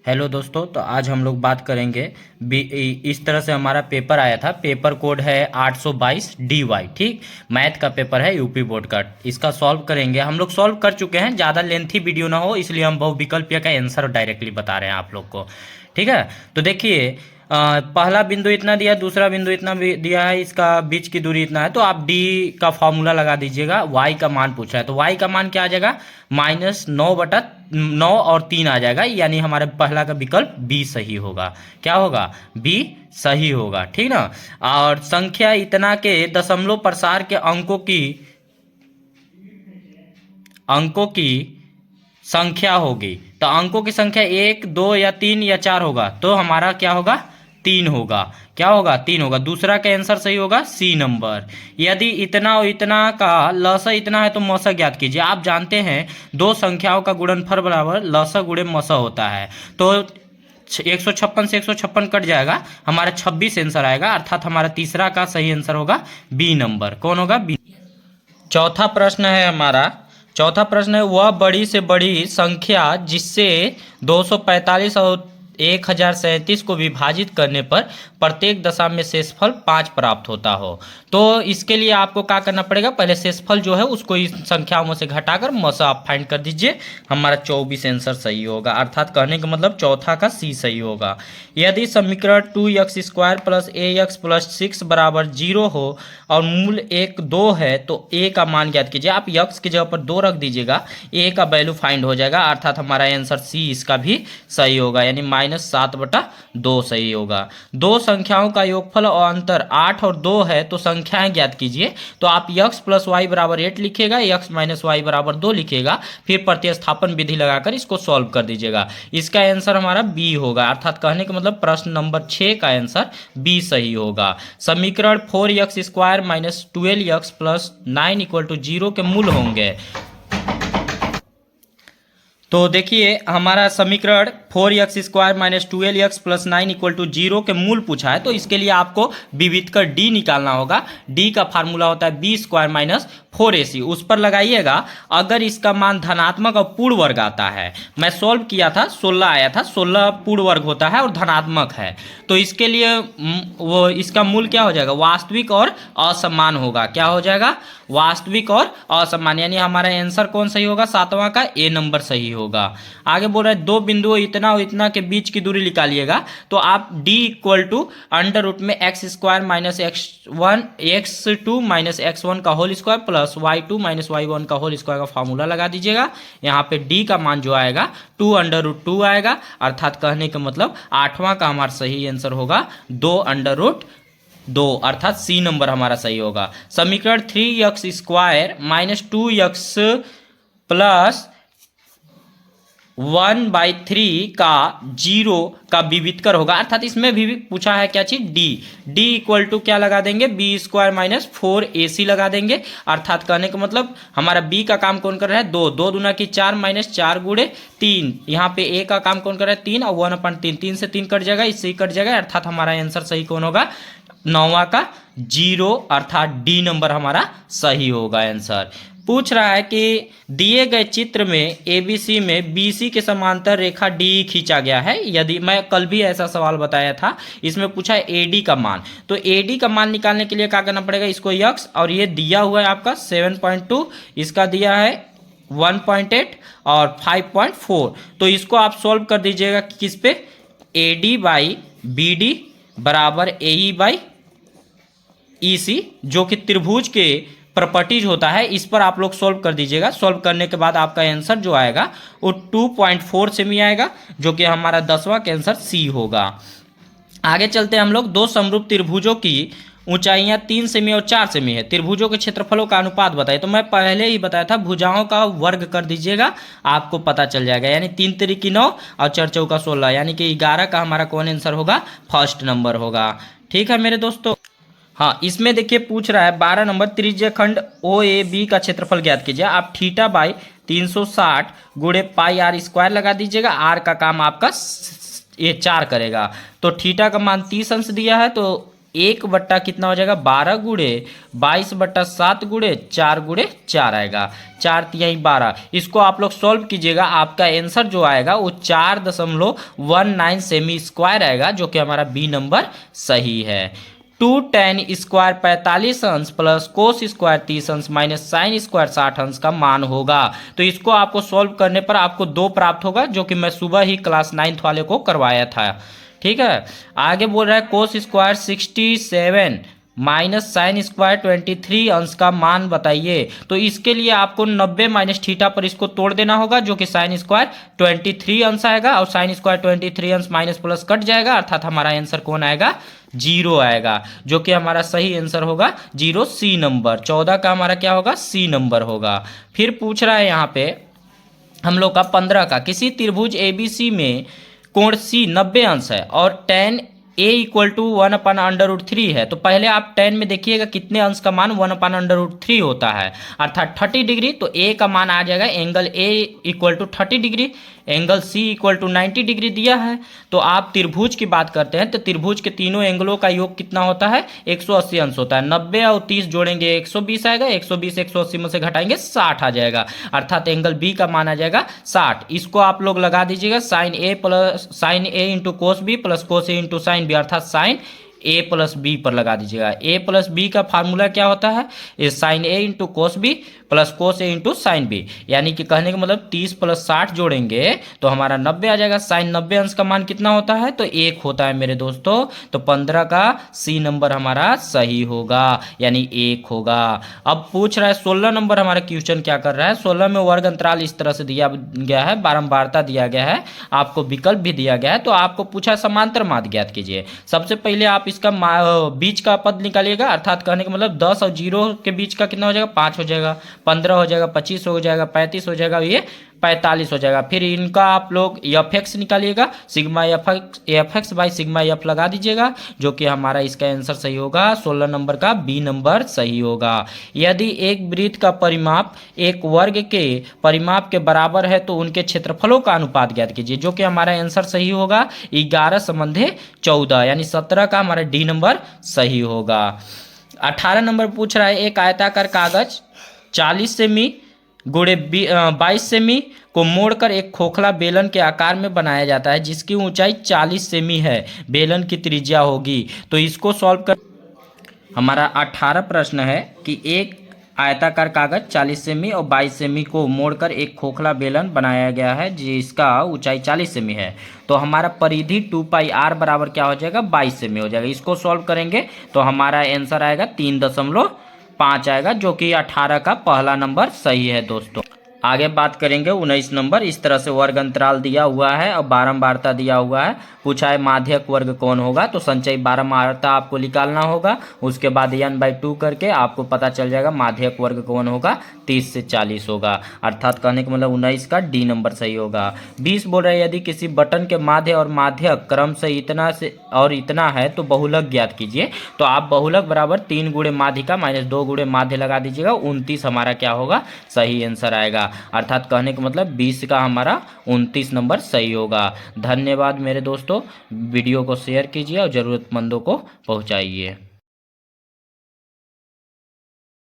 Hello दोस्तों, तो आज हम लोग बात करेंगे इस तरह से हमारा पेपर आया था। पेपर कोड है 822 DY। ठीक, मैथ का पेपर है, यूपी बोर्ड का। इसका सॉल्व करेंगे। हम लोग सॉल्व कर चुके हैं, ज़्यादा लेंथी वीडियो ना हो इसलिए हम बहुविकल्पीय का आंसर डायरेक्टली बता रहे हैं आप लोग को। ठीक है, तो देखिए, पहला बिंदु इतना दिया, दूसरा बिंदु इतना दिया है, इसका बीच की दूरी इतना है, तो आप डी का फॉर्मूला लगा दीजिएगा। वाई का मान पूछा है तो वाई का मान क्या आ जाएगा, -9/9 और 3 आ जाएगा, यानी हमारे पहला का विकल्प बी सही होगा। क्या होगा, बी सही होगा। ठीक ना। और संख्या इतना के दशमलव प्रसार के अंकों की संख्या होगी, तो अंकों की संख्या 1, 2 या 3 या 4 होगा, तो हमारा क्या होगा, 3 होगा। क्या होगा, 3 होगा। दूसरा का आंसर सही होगा, सी नंबर। यदि इतना और इतना का लसा इतना है तो मसा ज्ञात कीजिए। आप जानते हैं दो संख्याओं का गुणनफल बराबर लसा गुणे मसा होता है, तो 156 से 156 कट जाएगा, हमारा 26 आंसर आएगा, अर्थात हमारा तीसरा का सही आंसर होगा बी नंबर। कौन होगा, बी। चौथा प्रश्न है हमारा। चौथा प्रश्न है, वह बड़ी से बड़ी संख्या जिससे 245 और 1037 को विभाजित करने पर प्रत्येक दशा में शेषफल 5 प्राप्त होता हो। तो इसके लिए आपको क्या करना पड़ेगा, पहले शेषफल जो है उसको इस संख्याओं में से घटाकर मसा आप फाइंड कर दीजिए। हमारा 24 आंसर सही होगा, अर्थात कहने का मतलब चौथा का सी सही होगा। यदि समीकरण 2x² प्लस ax प्लस 6 बराबर 0 हो और मूल 1 2 है तो a का मान ज्ञात कीजिए। आप x की जगह पर 2 रख दीजिएगा, a का वैल्यू फाइंड हो जाएगा, अर्थात हमारा आंसर सी इसका भी सही होगा, यानी -7/2 सही होगा। दो संख्याओं का योगफल और अंतर 8 और 2 है तो संख्याएं ज्ञात कीजिए। तो आप x प्लस वाई बराबर 8 लिखिएगा, x माइनस वाई बराबर 2 लिखिएगा, फिर प्रतिस्थापन विधि लगाकर इसको सॉल्व कर दीजिएगा। इसका आंसर हमारा बी होगा, अर्थात कहने का मतलब प्रश्न नंबर 6 का आंसर बी सही होगा। समीकरण 4x² माइनस 12x प्लस 9 = 0 के मूल होंगे। तो देखिए, हमारा समीकरण 4x² माइनस 12x प्लस 9 = 0 के मूल पूछा है, तो इसके लिए आपको विविध कर डी निकालना होगा। डी का फार्मूला होता है b² माइनस 4ac, उस पर लगाइएगा। अगर इसका मान धनात्मक और पूर्ण वर्ग आता है, मैं सॉल्व किया था 16 आया था, 16 पूर्ण वर्ग होता है और धनात्मक है, तो इसके लिए वो इसका मूल क्या हो जाएगा, वास्तविक और असमान होगा। क्या हो जाएगा, वास्तविक और असमान, यानी हमारा आंसर कौन सही होगा, सातवां का ए नंबर सही होगा। आगे बोल रहा है दो बिंदुओं इतना और इतना के बीच की दूरी निकालिएगा, तो आप d = √ x² minus x2 minus x1 का whole square plus y2 minus y1 का होल स्क्वायर का फॉर्मूला लगा दीजिएगा। यहाँ पे d का मान जो आएगा 2√2 आएगा, अर्थात कहने का मतलब आठवां का हमारा सही आंसर होगा 2√2, अर्थात सी नंबर हमारा सही होगा। समीकरण 3x² माइनस 2x प्लस 1/3 का 0 का विविधकर होगा, अर्थात इसमें भी पूछा है क्या चीज, d = क्या लगा देंगे, b² माइनस 4ac लगा देंगे, अर्थात कहने का मतलब हमारा b का काम कौन कर रहा है, 2 2 दूना की 4 माइनस 4 गुणे 3, यहाँ पे a का काम कौन कर रहा है, 3 और 1/3, 3 से 3 कट जाएगा, इससे कट जाएगा, अर्थात हमारा आंसर सही कौन होगा, 9वां का 0, अर्थात डी नंबर हमारा सही होगा आंसर। पूछ रहा है कि दिए गए चित्र में ABC में BC के समांतर रेखा D खींचा गया है। यदि मैं कल भी ऐसा सवाल बताया था, इसमें पूछा है AD का मान, तो AD का मान निकालने के लिए क्या करना पड़ेगा, इसको x और ये दिया हुआ है आपका 7.2, इसका दिया है 1.8 और 5.4, तो इसको आप सॉल्व कर दीजिएगा किस पे, AD/BD बराबर AE/EC, जो कि त्रिभुज के प्रॉपर्टीज होता है, इस पर आप लोग सॉल्व कर दीजिएगा। सॉल्व करने के बाद आपका आंसर जो आएगा वो 2.4 सेमी आएगा, जो कि हमारा 10वां का आंसर सी होगा। आगे चलते हैं हम लोग। दो समरूप त्रिभुजों की ऊंचाइयां 3 सेमी और 4 सेमी है, त्रिभुजों के क्षेत्रफलों का अनुपात बताइए। तो मैं पहले ही बताया था, भुजाओं का वर्ग कर दीजिएगा, आपको पता चल जाएगा, यानी 3 × 9 और 4 × 4 = 16, यानी कि 11 का हमारा कौन आंसर होगा, फर्स्ट नंबर होगा। ठीक है मेरे दोस्तों। हाँ, इसमें देखिए पूछ रहा है 12 नंबर, त्रिज्यखंड OAB का क्षेत्रफल ज्ञात कीजिए। आप θ/360 गुणे πr² लगा दीजिएगा, r का काम आपका ये 4 करेगा, तो थीटा का मान 30 अंश दिया है, तो 1 बट्टा कितना हो जाएगा 12 गुणे 22/7 गुणे 4 गुणे 4 आएगा, 4 तिहाई 12। इसको आप लोग सॉल्व कीजिएगा, आपका आंसर जो आएगा वो 4.19 सेमी स्क्वायर आएगा, जो कि हमारा बी नंबर सही है। 2 tan स्क्वायर 45 अंश प्लस कोस स्क्वायर 30 अंश माइनस साइन स्क्वायर 60 अंश का मान होगा। तो इसको आपको सॉल्व करने पर आपको 2 प्राप्त होगा, जो कि मैं सुबह ही क्लास 9th वाले को करवाया था। ठीक है, आगे बोल रहा है cos square 67 minus sine square 23 अंश का मान बताइए। तो इसके लिए आपको 90 माइनस थीटा पर इसको तोड़ देना होगा, जो कि साइन स्क्वायर 23 अंश आएगा और साइन स्क्वायर 23 अंश माइनस प्लस कट जाएगा, अर्थात हमारा आंसर कौन आएगा 0 आएगा, जो कि हमारा सही आंसर होगा 0, सी नंबर। 14 का हमारा क्या होगा सी नंबर होगा। फिर पूछ रहा है यहाँ पे हम लोग का 15 का, किसी त्रिभुज ABC में कोण C 90 अंश है और tan A इक्वल टू 1/√3 है। तो पहले आप tan में देखिएगा कितने अंश का मान 1/√3 होता है, अर्थात 30 डिग्री। तो A का मान आ जाएगा angle A equal to 30 degree, angle C equal to 90 degree दिया है। तो आप त्रिभुज की बात करते हैं तो त्रिभुज के तीनों एंगलों का योग कितना होता है 180 अंश होता है। 90 और 30 जोड़ेंगे 120 आएगा, 120 180 में से घटाएंगे 60 आ जाएगा, अर्थात एंगल B का मान आ जाएगा 60। इसको आप लोग लगा दीजिएगा sine A into cos B plus cos A into sine B, अर्थात साइन A प्लस बी पर लगा दीजिएगा। A प्लस बी का फार्मूला क्या होता है sine A into cos B plus cos A into sine B, यानी कि कहने का मतलब 30 प्लस 60 जोड़ेंगे तो हमारा 90 आ जाएगा। साइन 90 अंश का मान कितना होता है तो 1 होता है मेरे दोस्तों। तो 15 का सी नंबर हमारा सही होगा, यानी 1 होगा। अब पूछ रहा है 16 नंबर हमारा क्वेश्चन क्या कर रहा है। 16 में वर्ग अंतराल इस तरह से दिया गया है, बारंबारता दिया गया है, आपको विकल्प भी दिया गया है। तो आपको पूछा समांतर माध्य ज्ञात कीजिए। सबसे पहले आप इसका बीच का पद निकालिएगा, अर्थात कहने का मतलब 10 और 0 के बीच का कितना हो जाएगा 5 हो जाएगा, 15 हो जाएगा, 25 हो जाएगा, 35 हो जाएगा, ये 45 हो जाएगा। फिर इनका आप लोग एफ एक्स निकालिएगा, sigma F X by sigma F लगा दीजिएगा, जो कि हमारा इसका आंसर सही होगा 16 नंबर का बी नंबर सही होगा। यदि एक वृत्त का परिमाप एक वर्ग के परिमाप के बराबर है तो उनके क्षेत्रफलों का अनुपात ज्ञात कीजिए, जो कि हमारा आंसर सही होगा 11 संबंधे 14, यानी 17 का हमारा डी नंबर सही होगा। 18 नंबर पूछ रहा है एक आयताकार कागज 40 सेमी गुणे 22 सेमी को मोड़कर एक खोखला बेलन के आकार में बनाया जाता है, जिसकी ऊंचाई 40 सेमी है, बेलन की त्रिज्या होगी। तो इसको सॉल्व कर हमारा 18 प्रश्न है कि एक आयताकार कागज 40 सेमी और 22 सेमी को मोड़कर एक खोखला बेलन बनाया गया है, जिसका ऊंचाई 40 सेमी है। तो हमारा परिधि 2πr बराबर क्या हो जाएगा 22 सेमी हो जाएगा। इसको सॉल्व करेंगे तो हमारा आंसर आएगा 3.5 आएगा, जो कि 18 का पहला नंबर सही है दोस्तों। आगे बात करेंगे 19 नंबर। इस तरह से वर्ग अंतराल दिया हुआ है और बारंबारता दिया हुआ है। पूछा है माध्यक वर्ग कौन होगा, तो संचयी बारंबारता आपको निकालना होगा, उसके बाद n/2 करके आपको पता चल जाएगा माध्यक वर्ग कौन होगा 30 से 40 होगा, अर्थात कहने का मतलब 19 का डी नंबर सही होगा। 20 बोल रहे हैं यदि किसी बटन के माध्य और माध्यक क्रम से इतना से और इतना है तो बहुलक ज्ञात कीजिए। तो आप बहुलक बराबर 3 गुणे माध्यिका माइनस 2 गुणे माध्य लगा दीजिएगा, 29 हमारा क्या होगा सही आंसर आएगा, अर्थात कहने का मतलब 20 का हमारा 29 नंबर सही होगा। धन्यवाद मेरे दोस्तों, वीडियो को शेयर कीजिए और ज़रूरतमंदों को पहुंचाइए।